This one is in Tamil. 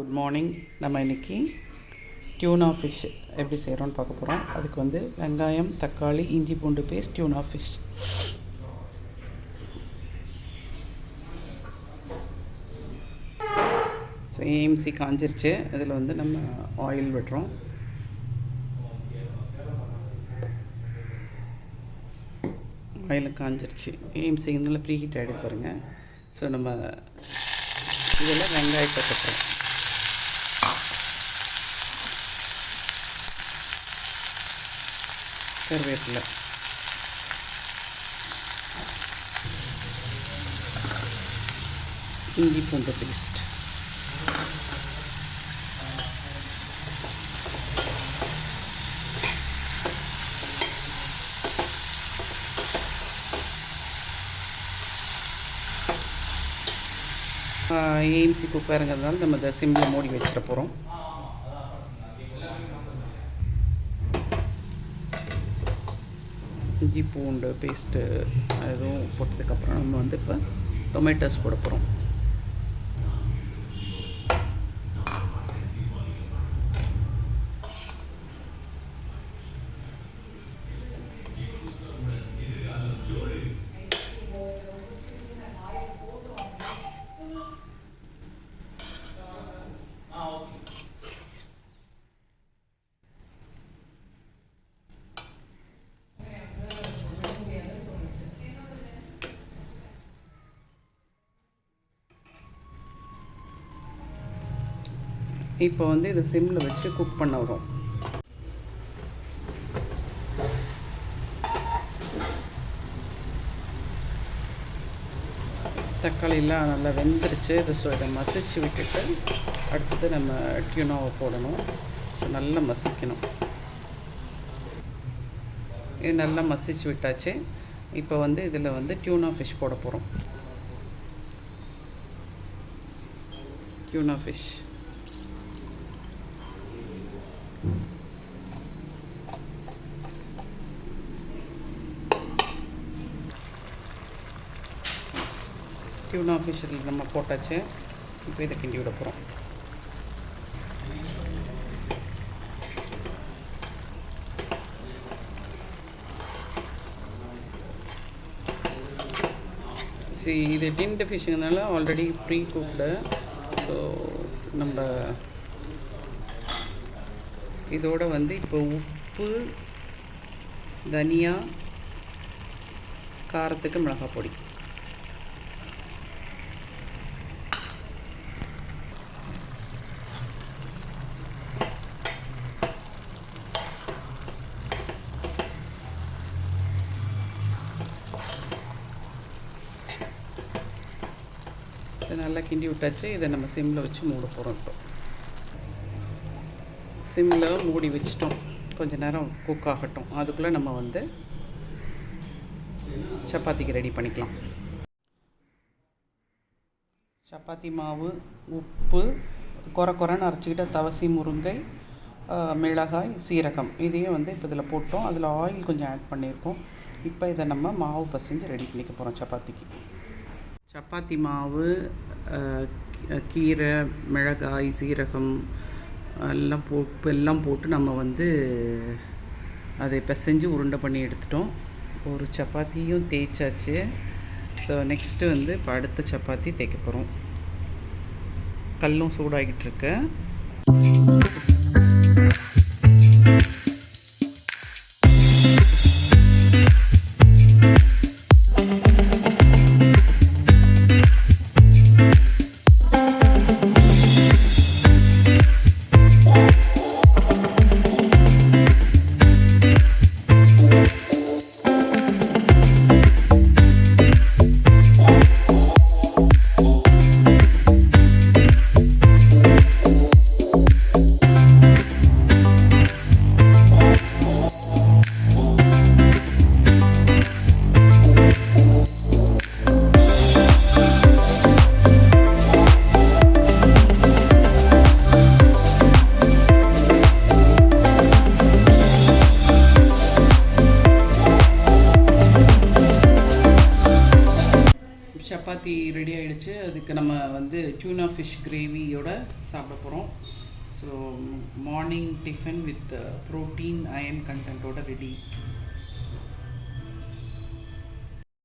Good morning. நம்ம இன்றைக்கி டியூனா ஃபிஷ் எப்படி செய்கிறோன்னு பார்க்க போகிறோம். அதுக்கு வந்து வெங்காயம், தக்காளி, இஞ்சி பூண்டு paste, tuna fish. So AMC காஞ்சிருச்சு. இதில் வந்து நம்ம ஆயில் விடுறோம். ஆயில் காஞ்சிருச்சு. ஏஎம்சி இதில் ப்ரீ ஹீட் ஆகிடு பாருங்கள். ஸோ நம்ம இதில் வெங்காயத்தை கொட்டுறோம். கருவேப்பிலை, இஞ்சி பூண்டு பேஸ்ட், ஏஎம்சி குக்கருங்கிறதுனால நம்ம இதை சிம்மில் மூடி வச்சிட போகிறோம். இஞ்சி பூண்டு பேஸ்ட்டு அதுவும் போட்டதுக்கப்புறம் நம்ம வந்து இப்போ டொமேட்டோஸ் போட போகிறோம். இப்போ வந்து இதை சிம்மில் வச்சு குக் பண்ண வரும். தக்காளியெலாம் நல்லா வெந்துருச்சு. இதை மசிச்சு விட்டுட்டு அடுத்தது நம்ம டியூனாவை போடணும். ஸோ நல்லா மசிக்கணும். இது நல்லா மசிச்சு விட்டாச்சு. இப்போ வந்து இதில் வந்து டியூனா ஃபிஷ் போட போகிறோம். டியூனா ஃபிஷ் டியூனா ஃபிஷ் இதில் நம்ம போட்டாச்சு. இப்போ இதை கிண்டி விட போகிறோம். சரி, இது டின்டு ஃபிஷ்ஷுனால ஆல்ரெடி ப்ரீ குக்டு. ஸோ நம்ம இதோட வந்து இப்போ உப்பு, தனியா, காரத்துக்கு மிளகாய் பொடி, இதை நல்லா கிண்டி விட்டாச்சு. இதை நம்ம சிம்மில் வச்சு மூட போகிறோம். இப்போ சிம்மில் மூடி வச்சிட்டோம். கொஞ்சம் நேரம் குக் ஆகட்டும். அதுக்குள்ளே நம்ம வந்து சப்பாத்திக்கு ரெடி பண்ணிக்கலாம். சப்பாத்தி மாவு, உப்பு, குறைன்னு அரைச்சிக்கிட்ட தவசி, முருங்கை, மிளகாய், சீரகம் இதையும் வந்து இப்போ இதில் போட்டோம். அதில் ஆயில் கொஞ்சம் ஆட் பண்ணியிருக்கோம். இப்போ இதை நம்ம மாவு பசைஞ்சு ரெடி பண்ணிக்க போகிறோம் சப்பாத்திக்கு. சப்பாத்தி மாவு, கீரை, மிளகாய், சீரகம் எல்லாம் போட்டு நம்ம வந்து அதை பிசைஞ்சு உருண்டை பண்ணி எடுத்துட்டோம். ஒரு சப்பாத்தியும் தேய்ச்சாச்சு. ஸோ நெக்ஸ்ட்டு வந்து இப்போ அடுத்த சப்பாத்தி தேய்க்க போகிறோம். கல்லும் சூடாகிட்டு இருக்கு. சப்பாத்தி ரெடி ஆகிடுச்சு. அதுக்கு நம்ம வந்து டியூனா ஃபிஷ் கிரேவியோட சாப்பிட போகிறோம். So morning tiffin with protein iron கண்டென்ட்டோட ரெடி.